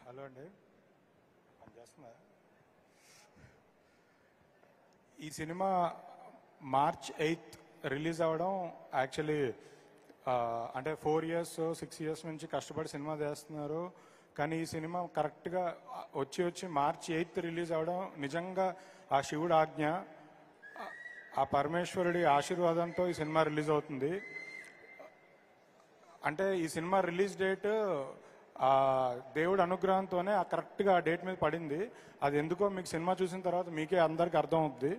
Hello అండి, పనిచేస్తుందా? ఈ సినిమా March 8th రిలీజ్ అవ్వడం యాక్చువల్లీ అంటే 4 years 6 years నుంచి కష్టపడి సినిమా చేస్తున్నారు. కానీ ఈ సినిమా కరెక్ట్గా వచ్చి March 8th రిలీజ్ అవ్వడం నిజంగా ఆ శివుడు ఆజ్ఞ, ఆ పరమేశ్వరుడి ఆశీర్వాదంతో ఈ సినిమా రిలీజ్ అవుతుంది. అంటే ఈ సినిమా రిలీజ్ డేట్ ఆ దేవుడి అనుగ్రహంతోనే ఆ కరెక్ట్గా ఆ డేట్ మీద పడింది. అది ఎందుకో మీకు సినిమా చూసిన తర్వాత మీకే అందరికి అర్థం అవుతుంది.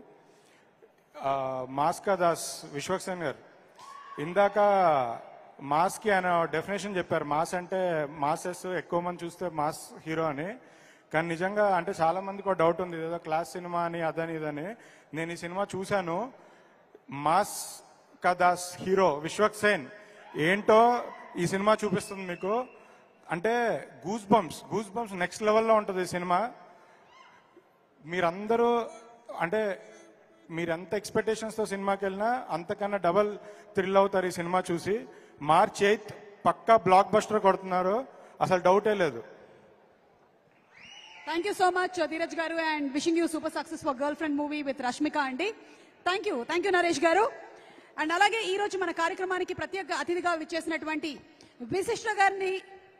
మాస్ కా దాస్ విశ్వక్సేన్ గారు ఇందాక మాస్కి ఆయన డెఫినేషన్ చెప్పారు. మాస్ అంటే మాసెస్ ఎక్కువ మంది చూస్తే మాస్ హీరో అని. కానీ నిజంగా అంటే చాలా మందికి ఒక డౌట్ ఉంది, ఏదో క్లాస్ సినిమా అని అదని ఇదని. నేను ఈ సినిమా చూశాను. మాస్ కా దాస్ హీరో విశ్వక్సేన్ ఏంటో ఈ సినిమా చూపిస్తుంది మీకు. అంటే గూస్ బంప్స్ నెక్స్ట్ లెవెల్లో ఉంటుంది ఈ సినిమా. మీరందరూ అంటే మీరు ఎంత ఎక్స్పెక్టేషన్స్తో సినిమాకి వెళ్ళినా అంతకన్నా డబల్ థ్రిల్ అవుతారు ఈ సినిమా చూసి. March 8th పక్కా బ్లాక్ బస్టర్ కొడుతున్నారు, అసలు డౌటే లేదు. Thank you so much Dheeraj గారు and wishing you super success for girlfriend movie with Rashmika అండి. థ్యాంక్ యూ నరేష్ గారు. అండ్ అలాగే ఈ రోజు మన కార్యక్రమానికి ప్రత్యేక అతిథిగా విచ్చేసినటువంటి విశిష్ట గారిని